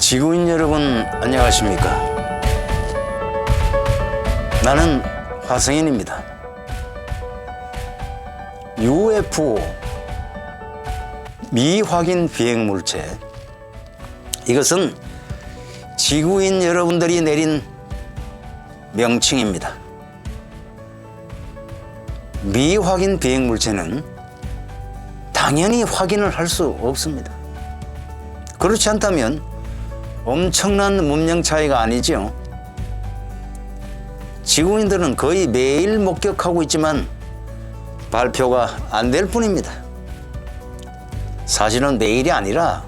지구인 여러분 안녕하십니까? 나는 화성인입니다. UFO 미확인 비행물체, 이것은 지구인 여러분들이 내린 명칭입니다. 미확인 비행물체는 당연히 확인을 할 수 없습니다. 그렇지 않다면 엄청난 문명 차이가 아니죠. 지구인들은 거의 매일 목격하고 있지만 발표가 안 될 뿐입니다. 사실은 매일이 아니라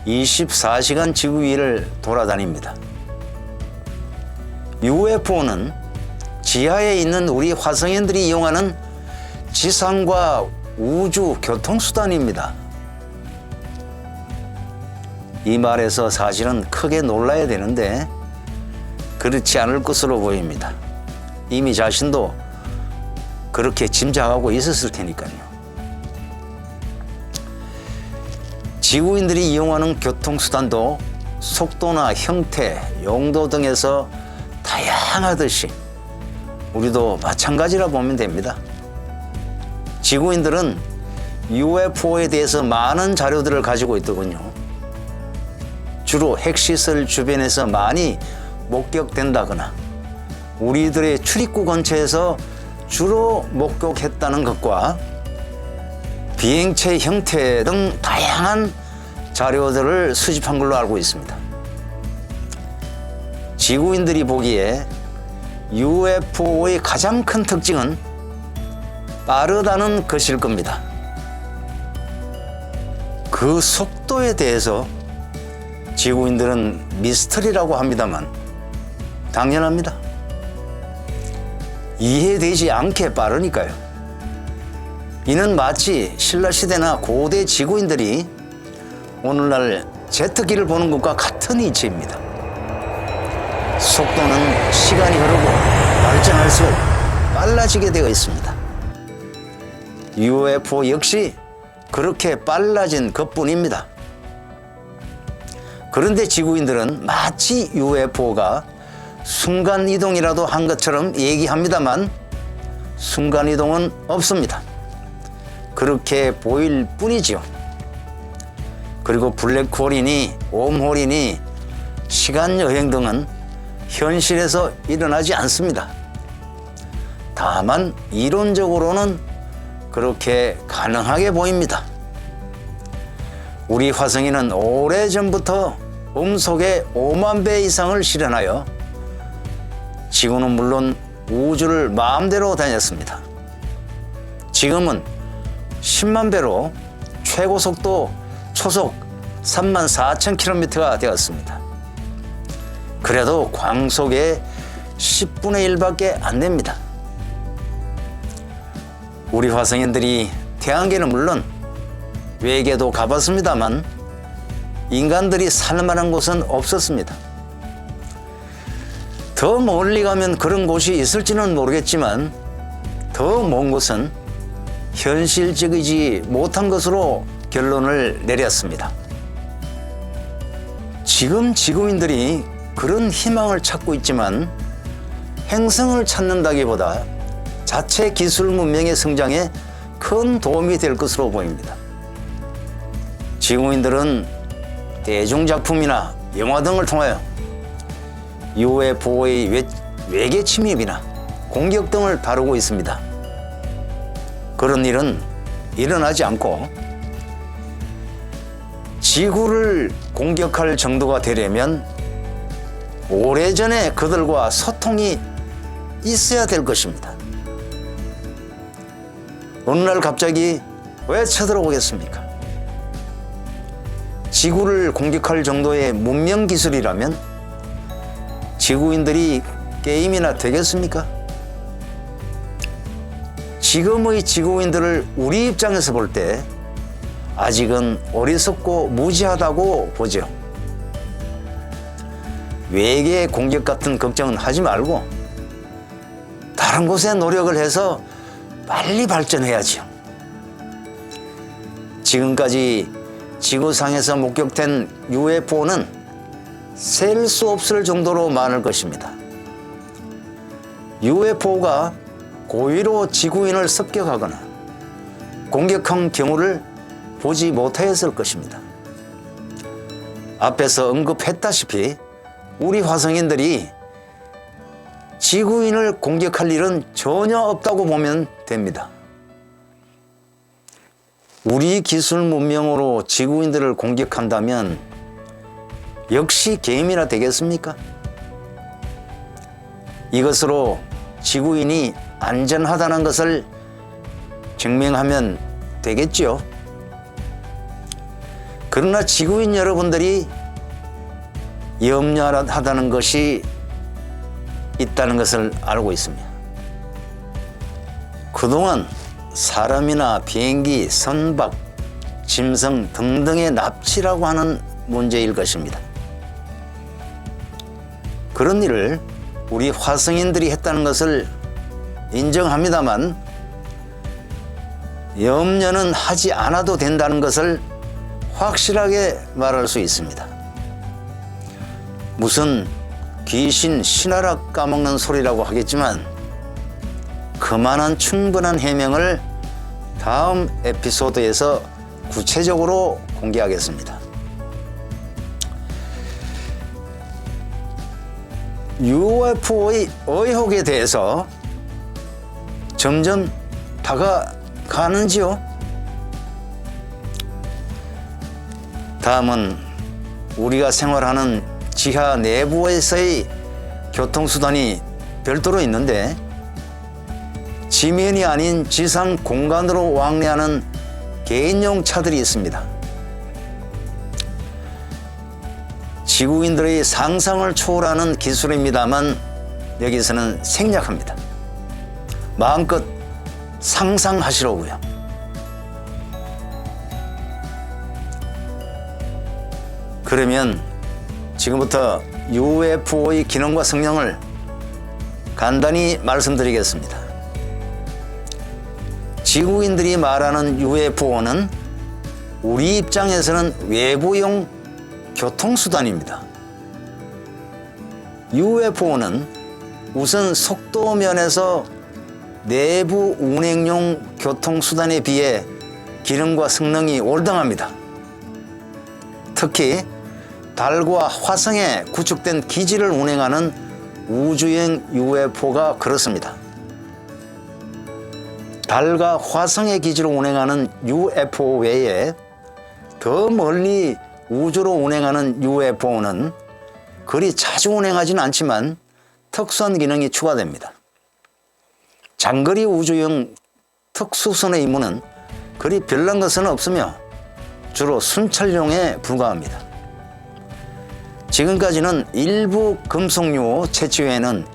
24시간 지구 위를 돌아다닙니다. UFO는 지하에 있는 우리 화성인들이 이용하는 지상과 우주 교통수단입니다. 이 말에서 사실은 크게 놀라야 되는데 그렇지 않을 것으로 보입니다. 이미 자신도 그렇게 짐작하고 있었을 테니까요. 지구인들이 이용하는 교통수단도 속도나 형태, 용도 등에서 다양하듯이 우리도 마찬가지라 보면 됩니다. 지구인들은 UFO에 대해서 많은 자료들을 가지고 있더군요. 주로 핵시설 주변에서 많이 목격된다거나 우리들의 출입구 근처에서 주로 목격했다는 것과 비행체 형태 등 다양한 자료들을 수집한 걸로 알고 있습니다. 지구인들이 보기에 UFO의 가장 큰 특징은 빠르다는 것일 겁니다. 그 속도에 대해서 지구인들은 미스터리라고 합니다만 당연합니다. 이해되지 않게 빠르니까요. 이는 마치 신라시대나 고대 지구인들이 오늘날 제트기를 보는 것과 같은 이치입니다. 속도는 시간이 흐르고 발전할수록 빨라지게 되어 있습니다. UFO 역시 그렇게 빨라진 것뿐입니다. 그런데 지구인들은 마치 UFO가 순간이동이라도 한 것처럼 얘기합니다만 순간이동은 없습니다. 그렇게 보일 뿐이죠. 그리고 블랙홀이니 웜홀이니 시간여행 등은 현실에서 일어나지 않습니다. 다만 이론적으로는 그렇게 가능하게 보입니다. 우리 화성인은 오래전부터 음속에 5만 배 이상을 실현하여 지구는 물론 우주를 마음대로 다녔습니다. 지금은 10만 배로 최고 속도 초속 34,000km가 되었습니다. 그래도 광속의 10분의 1밖에 안 됩니다. 우리 화성인들이 태양계는 물론 외계도 가봤습니다만 인간들이 살만한 곳은 없었습니다. 더 멀리 가면 그런 곳이 있을지는 모르겠지만 더 먼 곳은 현실적이지 못한 것으로 결론을 내렸습니다. 지금 지구인들이 그런 희망을 찾고 있지만 행성을 찾는다기보다 자체 기술 문명의 성장에 큰 도움이 될 것으로 보입니다. 지구인들은 대중작품이나 영화 등을 통하여 UFO의 외계 침입이나 공격 등을 다루고 있습니다. 그런 일은 일어나지 않고 지구를 공격할 정도가 되려면 오래전에 그들과 소통이 있어야 될 것입니다. 어느 날 갑자기 왜 쳐들어오겠습니까? 지구를 공격할 정도의 문명 기술이라면 지구인들이 게임이나 되겠습니까? 지금의 지구인들을 우리 입장에서 볼 때 아직은 어리석고 무지하다고 보죠. 외계 공격 같은 걱정은 하지 말고 다른 곳에 노력을 해서 빨리 발전해야죠. 지금까지 지구상에서 목격된 UFO는 셀 수 없을 정도로 많을 것입니다. UFO가 고의로 지구인을 습격하거나 공격한 경우를 보지 못하였을 것입니다. 앞에서 언급했다시피 우리 화성인들이 지구인을 공격할 일은 전혀 없다고 보면 됩니다. 우리 기술 문명으로 지구인들을 공격한다면 역시 게임이나 되겠습니까? 이것으로 지구인이 안전하다는 것을 증명하면 되겠죠. 그러나 지구인 여러분들이 염려하다는 것이 있다는 것을 알고 있습니다. 그동안 사람이나 비행기, 선박, 짐승 등등의 납치라고 하는 문제일 것입니다. 그런 일을 우리 화성인들이 했다는 것을 인정합니다만 염려는 하지 않아도 된다는 것을 확실하게 말할 수 있습니다. 무슨 귀신 신하라 까먹는 소리라고 하겠지만 그만한 충분한 해명을 다음 에피소드에서 구체적으로 공개하겠습니다. UFO의 의혹에 대해서 점점 다가가는지요? 다음은 우리가 생활하는 지하 내부에서의 교통수단이 별도로 있는데 지면이 아닌 지상 공간으로 왕래하는 개인용 차들이 있습니다. 지구인들의 상상을 초월하는 기술입니다만 여기서는 생략합니다. 마음껏 상상하시라고요. 그러면 지금부터 UFO의 기능과 성능을 간단히 말씀드리겠습니다. 지구인들이 말하는 UFO는 우리 입장에서는 외부용 교통수단입니다. UFO는 우선 속도 면에서 내부 운행용 교통수단에 비해 기능과 성능이 월등합니다. 특히 달과 화성에 구축된 기지를 운행하는 우주형 UFO가 그렇습니다. 달과 화성의 기지로 운행하는 UFO 외에 더 멀리 우주로 운행하는 UFO는 그리 자주 운행하지는 않지만 특수한 기능이 추가됩니다. 장거리 우주형 특수선의 임무는 그리 별난 것은 없으며 주로 순찰용에 불과합니다. 지금까지는 일부 금속요 채취 외에는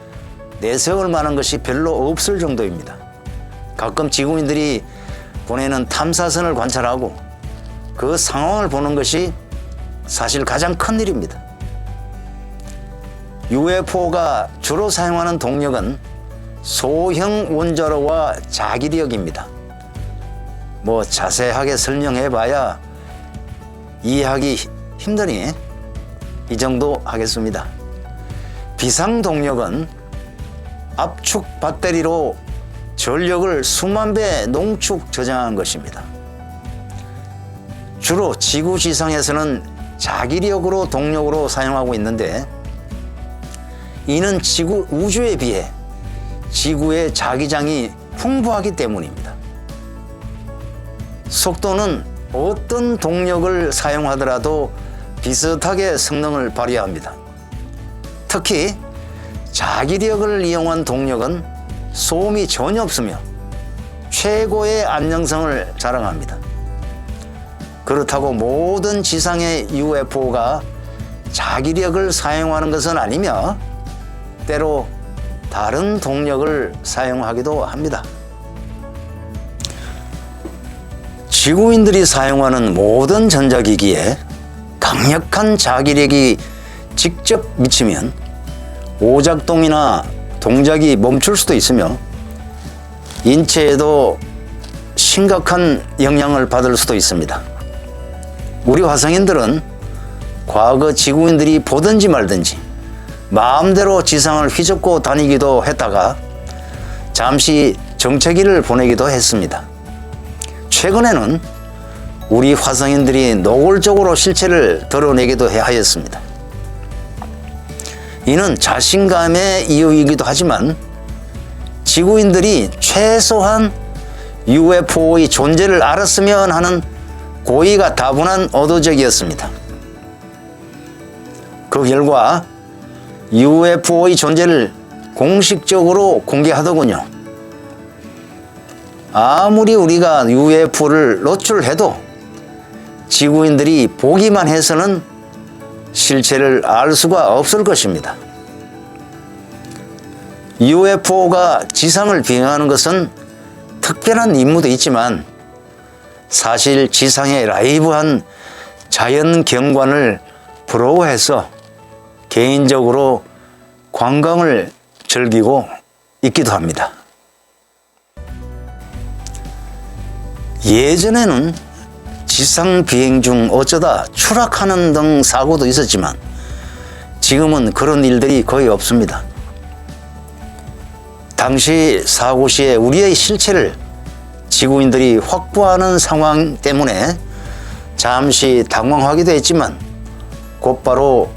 내세울 만한 것이 별로 없을 정도입니다. 가끔 지구인들이 보내는 탐사선을 관찰하고 그 상황을 보는 것이 사실 가장 큰 일입니다. UFO가 주로 사용하는 동력은 소형 원자로와 자기력입니다. 자세하게 설명해봐야 이해하기 힘드니 이 정도 하겠습니다. 비상동력은 압축 배터리로 전력을 수만 배 농축 저장하는 것입니다. 주로 지구 지상에서는 자기력으로 동력으로 사용하고 있는데 이는 우주에 비해 지구의 자기장이 풍부하기 때문입니다. 속도는 어떤 동력을 사용하더라도 비슷하게 성능을 발휘합니다. 특히 자기력을 이용한 동력은 소음이 전혀 없으며 최고의 안정성을 자랑합니다. 그렇다고 모든 지상의 UFO가 자기력을 사용하는 것은 아니며 때로 다른 동력을 사용하기도 합니다. 지구인들이 사용하는 모든 전자기기에 강력한 자기력이 직접 미치면 오작동이나 동작이 멈출 수도 있으며 인체에도 심각한 영향을 받을 수도 있습니다. 우리 화성인들은 과거 지구인들이 보든지 말든지 마음대로 지상을 휘젓고 다니기도 했다가 잠시 정체기를 보내기도 했습니다. 최근에는 우리 화성인들이 노골적으로 실체를 드러내기도 하였습니다. 이는 자신감의 이유이기도 하지만 지구인들이 최소한 UFO의 존재를 알았으면 하는 고의가 다분한 의도적이었습니다. 그 결과 UFO의 존재를 공식적으로 공개하더군요. 아무리 우리가 UFO를 노출해도 지구인들이 보기만 해서는 실체를 알 수가 없을 것입니다. UFO가 지상을 비행하는 것은 특별한 임무도 있지만 사실 지상의 라이브한 자연 경관을 부러워해서 개인적으로 관광을 즐기고 있기도 합니다. 예전에는 지상 비행 중 어쩌다 추락하는 등 사고도 있었지만 지금은 그런 일들이 거의 없습니다. 당시 사고 시에 우리의 실체를 지구인들이 확보하는 상황 때문에 잠시 당황하기도 했지만 곧바로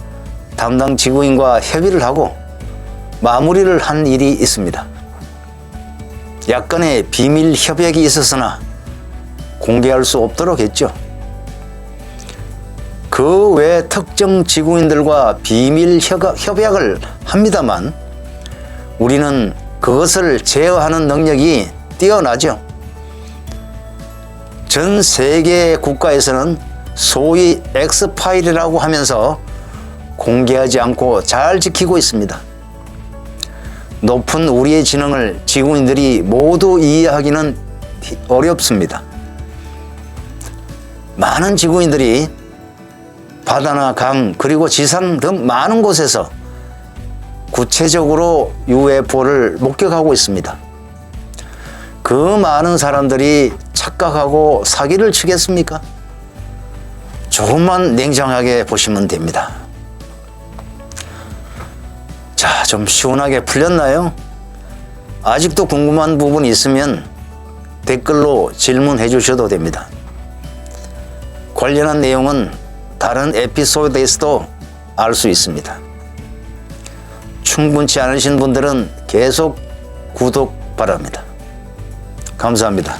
담당 지구인과 협의를 하고 마무리를 한 일이 있습니다. 약간의 비밀 협약이 있었으나 공개할 수 없도록 했죠. 그 외 특정 지구인들과 비밀 협약을 합니다만 우리는 그것을 제어하는 능력이 뛰어나죠. 전 세계 국가에서는 소위 X파일이라고 하면서 공개하지 않고 잘 지키고 있습니다. 높은 우리의 지능을 지구인들이 모두 이해하기는 어렵습니다. 많은 지구인들이 바다나 강 그리고 지상 등 많은 곳에서 구체적으로 UFO를 목격하고 있습니다. 그 많은 사람들이 착각하고 사기를 치겠습니까? 조금만 냉정하게 보시면 됩니다. 자, 좀 시원하게 풀렸나요? 아직도 궁금한 부분이 있으면 댓글로 질문해 주셔도 됩니다. 관련한 내용은 다른 에피소드에서도 알 수 있습니다. 충분치 않으신 분들은 계속 구독 바랍니다. 감사합니다.